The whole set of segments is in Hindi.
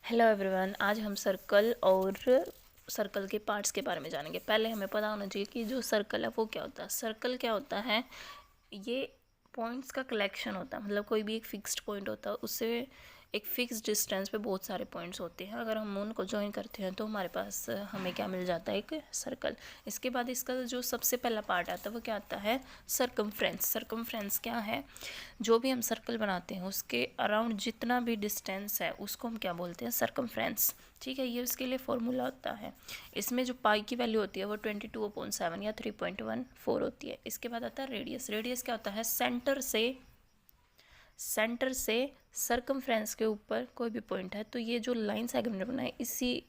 हेलो एवरीवन, आज हम सर्कल और सर्कल के पार्ट्स के बारे में जानेंगे। पहले हमें पता होना चाहिए कि जो सर्कल है वो क्या होता है। सर्कल क्या होता है, ये पॉइंट्स का कलेक्शन होता है। मतलब कोई भी एक फिक्स्ड पॉइंट होता है, उससे एक फिक्स डिस्टेंस पे बहुत सारे पॉइंट्स होते हैं। अगर हम उनको ज्वाइन करते हैं तो हमारे पास हमें क्या मिल जाता है, एक सर्कल। इसके बाद इसका जो सबसे पहला पार्ट आता है वो क्या आता है, सर्कमफ्रेंस। सर्कमफ्रेंस क्या है, जो भी हम सर्कल बनाते हैं उसके अराउंड जितना भी डिस्टेंस है उसको हम क्या बोलते हैं, सर्कमफ्रेंस। ठीक है, ये उसके लिए फॉर्मूला होता है। इसमें जो पाई की वैल्यू होती है वो 22/7 या 3.14 होती है। इसके बाद आता है रेडियस। रेडियस क्या होता है, सेंटर से सर्कमफ्रेंस के ऊपर कोई भी पॉइंट है तो ये जो लाइन सेगमेंट बना है इसी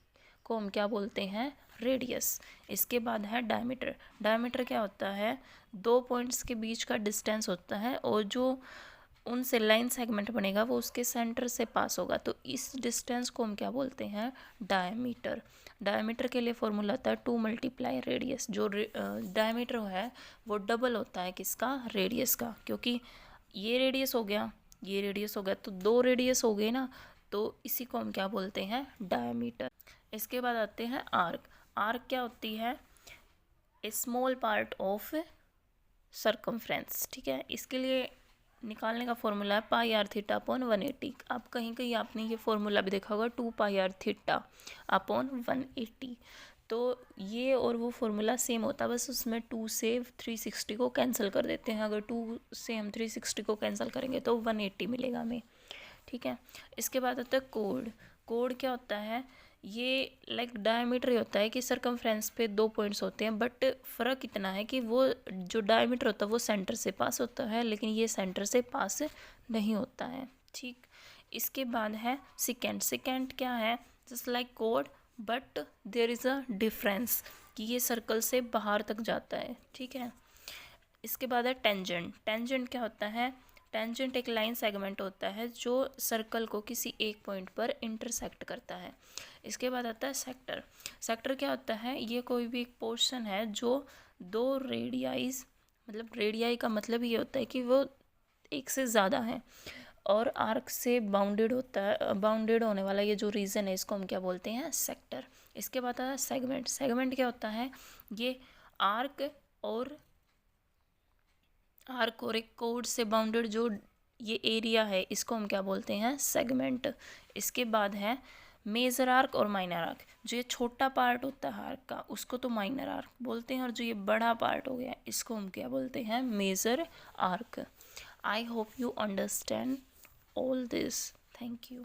को हम क्या बोलते हैं, रेडियस। इसके बाद है डायमीटर। डायमीटर क्या होता है, दो पॉइंट्स के बीच का डिस्टेंस होता है और जो उनसे लाइन सेगमेंट बनेगा वो उसके सेंटर से पास होगा, तो इस डिस्टेंस को हम क्या बोलते हैं, डायमीटर। डायमीटर के लिए फॉर्मूला आता है 2 × रेडियस। जो डायमीटर है वो डबल होता है किसका, रेडियस का। क्योंकि ये रेडियस हो गया, ये रेडियस हो गया, तो दो रेडियस हो गए ना, तो इसी को हम क्या बोलते हैं, डायमीटर। इसके बाद आते हैं आर्क। आर्क क्या होती है, ए स्मॉल पार्ट ऑफ सर्कमफ्रेंस। ठीक है, इसके लिए निकालने का फॉर्मूला है πr/180। आप कहीं कहीं आपने ये फॉर्मूला भी देखा होगा, 2πr/180। तो ये और वो फॉर्मूला सेम होता है, बस उसमें 2 से 360 को कैंसिल कर देते हैं। अगर 2 से हम 360 को कैंसिल करेंगे तो 180 मिलेगा हमें। ठीक है, इसके बाद आता है कोड। कोड क्या होता है, ये लाइक डायमीटर ही होता है कि सर्कमफ्रेंस पे दो पॉइंट्स होते हैं, बट फ़र्क इतना है कि वो जो डायमीटर होता है वो सेंटर से पास होता है, लेकिन ये सेंटर से पास नहीं होता है। ठीक, इसके बाद है सेकेंड। सेकेंड क्या है, just like code but there is a difference कि ये सर्कल से बाहर तक जाता है। ठीक है, इसके बाद है टेंजेंट। टेंजेंट क्या होता है, टेंजेंट एक लाइन सेगमेंट होता है जो सर्कल को किसी एक पॉइंट पर इंटरसेक्ट करता है। इसके बाद आता है सेक्टर। सेक्टर क्या होता है, ये कोई भी एक पोर्शन है जो दो रेडियाइज, मतलब रेडियाई का मतलब ये होता है कि वो एक से ज़्यादा है, और आर्क से बाउंडेड होता है। बाउंडेड होने वाला ये जो रीजन है इसको हम क्या बोलते हैं, सेक्टर। इसके बाद आता है सेगमेंट। सेगमेंट क्या होता है, ये आर्क और एक कोड से बाउंडेड जो ये एरिया है इसको हम क्या बोलते हैं, सेगमेंट। इसके बाद है मेजर आर्क और माइनर आर्क। जो ये छोटा पार्ट होता है आर्क का उसको तो माइनर आर्क बोलते हैं, और जो ये बड़ा पार्ट हो गया इसको हम क्या बोलते हैं, major arc. I hope you understand all this. Thank you.